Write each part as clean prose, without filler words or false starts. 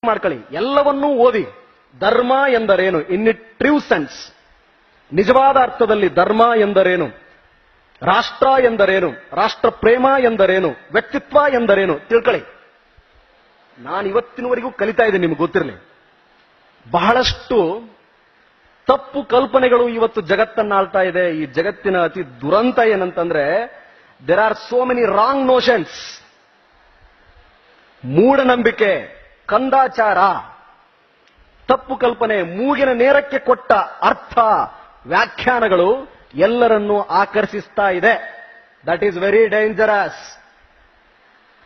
ಮಾಡ್ಕೊಳ್ಳಿ, ಎಲ್ಲವನ್ನೂ ಓದಿ. ಧರ್ಮ ಎಂದರೇನು ಇನ್ ಇಟ್ ಟ್ರೂ ಸೆನ್ಸ್, ನಿಜವಾದ ಅರ್ಥದಲ್ಲಿ ಧರ್ಮ ಎಂದರೇನು, ರಾಷ್ಟ್ರ ಎಂದರೇನು, ರಾಷ್ಟ್ರ ಪ್ರೇಮ ಎಂದರೇನು, ವ್ಯಕ್ತಿತ್ವ ಎಂದರೇನು ತಿಳ್ಕೊಳ್ಳಿ. ನಾನು ಇವತ್ತಿನವರೆಗೂ ಕಲಿತಾ ಇದ್ದೀನಿ, ನಿಮ್ಗೆ ಗೊತ್ತಿರಲಿ. ಬಹಳಷ್ಟು ತಪ್ಪು ಕಲ್ಪನೆಗಳು ಇವತ್ತು ಜಗತ್ತನ್ನಾಳ್ತಾ ಇದೆ. ಈ ಜಗತ್ತಿನ ಅತಿ ದುರಂತ ಏನಂತಂದ್ರೆ there are so many wrong notions. ಮೂಢನಂಬಿಕೆ, ಕಂದಾಚಾರ, ತಪ್ಪು ಕಲ್ಪನೆ, ಮೂಗಿನ ನೇರಕ್ಕೆ ಕೊಟ್ಟ ಅರ್ಥ, ವ್ಯಾಖ್ಯಾನಗಳು ಎಲ್ಲರನ್ನೂ ಆಕರ್ಷಿಸ್ತಾ ಇದೆ. That is very dangerous.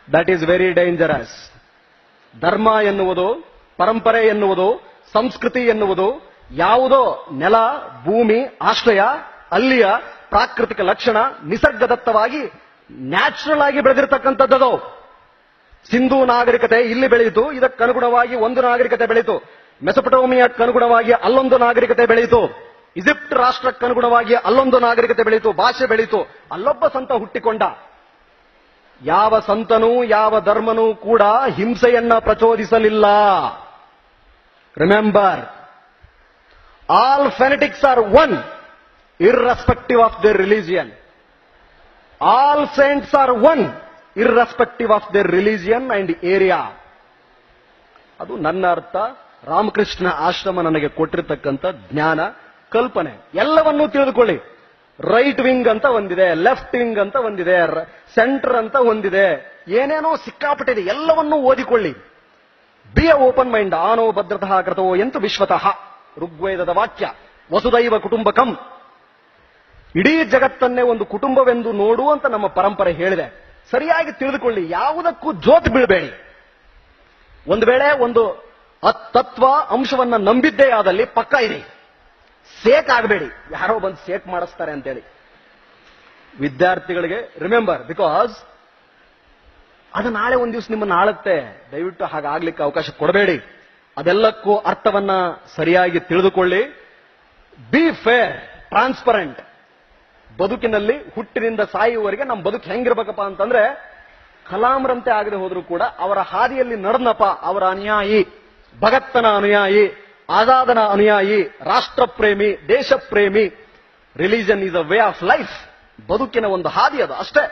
That is very dangerous. ಧರ್ಮ ಎನ್ನುವುದು, ಪರಂಪರೆ ಎನ್ನುವುದು, ಸಂಸ್ಕೃತಿ ಎನ್ನುವುದು ಯಾವುದೋ ನೆಲ, ಭೂಮಿ, ಆಶ್ರಯ, ಅಲ್ಲಿಯ ಪ್ರಾಕೃತಿಕ ಲಕ್ಷಣ, ನಿಸರ್ಗದತ್ತವಾಗಿ ನ್ಯಾಚುರಲ್ ಆಗಿ ಬೆಳೆದಿರತಕ್ಕಂಥದ್ದು. ಸಿಂಧೂ ನಾಗರಿಕತೆ ಇಲ್ಲಿ ಬೆಳೆಯಿತು, ಇದಕ್ಕನುಗುಣವಾಗಿ ಒಂದು ನಾಗರಿಕತೆ ಬೆಳೆಯಿತು. ಮೆಸೊಪಟೋಮಿಯಾಕ್ಕನುಗುಣವಾಗಿ ಅಲ್ಲೊಂದು ನಾಗರಿಕತೆ ಬೆಳೆಯಿತು. ಈಜಿಪ್ಟ್ ರಾಷ್ಟ್ರಕ್ಕನುಗುಣವಾಗಿ ಅಲ್ಲೊಂದು ನಾಗರಿಕತೆ ಬೆಳೆಯಿತು, ಭಾಷೆ ಬೆಳೆಯಿತು. ಅಲ್ಲೊಬ್ಬ ಸಂತ ಹುಟ್ಟಿಕೊಂಡ. ಯಾವ ಸಂತನೂ ಯಾವ ಧರ್ಮನೂ ಕೂಡ ಹಿಂಸೆಯನ್ನ ಪ್ರಚೋದಿಸಲಿಲ್ಲ. Remember, all fanatics are one irrespective of their religion. All saints are one irrespective of their religion and area. ಅದು ನನ್ನ ಅರ್ಥ. ರಾಮಕೃಷ್ಣ ಆಶ್ರಮ ನನಗೆ ಕೊಟ್ಟಿರತಕ್ಕಂಥ ಜ್ಞಾನ, ಕಲ್ಪನೆ. ಎಲ್ಲವನ್ನೂ ತಿಳಿದುಕೊಳ್ಳಿ. ರೈಟ್ ವಿಂಗ್ ಅಂತ ಒಂದಿದೆ, ಲೆಫ್ಟ್ ವಿಂಗ್ ಅಂತ ಒಂದಿದೆ, ಸೆಂಟರ್ ಅಂತ ಒಂದಿದೆ, ಏನೇನೋ ಸಿಕ್ಕಾಪಟ್ಟಿದೆ. ಎಲ್ಲವನ್ನೂ ಓದಿಕೊಳ್ಳಿ. Be a open mind. ಆನೋ ಭದ್ರತಃ ಕೃತವೋ ಎಂತು ವಿಶ್ವತಃ, ಋಗ್ವೇದದ ವಾಕ್ಯ. ವಸುದೈವ ಕುಟುಂಬಕಂ. ಇಡೀ ಜಗತ್ತನ್ನೇ ಒಂದು ಕುಟುಂಬವೆಂದು ನೋಡು ಅಂತ ನಮ್ಮ ಪರಂಪರೆ ಹೇಳಿದೆ. ಸರಿಯಾಗಿ ತಿಳಿದುಕೊಳ್ಳಿ. ಯಾವುದಕ್ಕೂ ಜೋತ್ ಬೀಳಬೇಡಿ. ಒಂದು ವೇಳೆ ಒಂದು ತತ್ವ ಅಂಶವನ್ನ ನಂಬಿದ್ದೇ ಆದಲ್ಲಿ ಪಕ್ಕ ಇದೆ. ಸೇಕ್ ಆಗಬೇಡಿ, ಯಾರೋ ಬಂದು ಸೇಕ್ ಮಾಡಿಸ್ತಾರೆ ಅಂತೇಳಿ. ವಿದ್ಯಾರ್ಥಿಗಳಿಗೆ ರಿಮೆಂಬರ್, ಬಿಕಾಸ್ ಅದು ನಾಳೆ ಒಂದ್ ದಿವಸ ನಿಮ್ಮನ್ನು ಆಳುತ್ತೆ. ದಯವಿಟ್ಟು ಹಾಗಾಗ್ಲಿಕ್ಕೆ ಅವಕಾಶ ಕೊಡಬೇಡಿ. ಅದೆಲ್ಲಕ್ಕೂ ಅರ್ಥವನ್ನ ಸರಿಯಾಗಿ ತಿಳಿದುಕೊಳ್ಳಿ. B fair, transparent. ಬದುಕಿನಲ್ಲಿ ಹುಟ್ಟಿನಿಂದ ಸಾಯುವವರೆಗೆ ನಮ್ಮ ಬದುಕು ಹೆಂಗಿರ್ಬೇಕಪ್ಪ ಅಂತಂದ್ರೆ, ಕಲಾಂರಂತೆ ಆಗದೆ ಹೋದ್ರೂ ಕೂಡ ಅವರ ಹಾದಿಯಲ್ಲಿ ನಡೆದನಪ್ಪ, ಅವರ ಅನುಯಾಯಿ, ಭಗತ್ತನ ಅನುಯಾಯಿ, ಆಜಾದನ ಅನುಯಾಯಿ, ರಾಷ್ಟ್ರ ಪ್ರೇಮಿ, ದೇಶ ಪ್ರೇಮಿ. Religion is a way of life. ಬದುಕಿನ ಒಂದು ಹಾದಿ ಅದು ಅಷ್ಟೇ.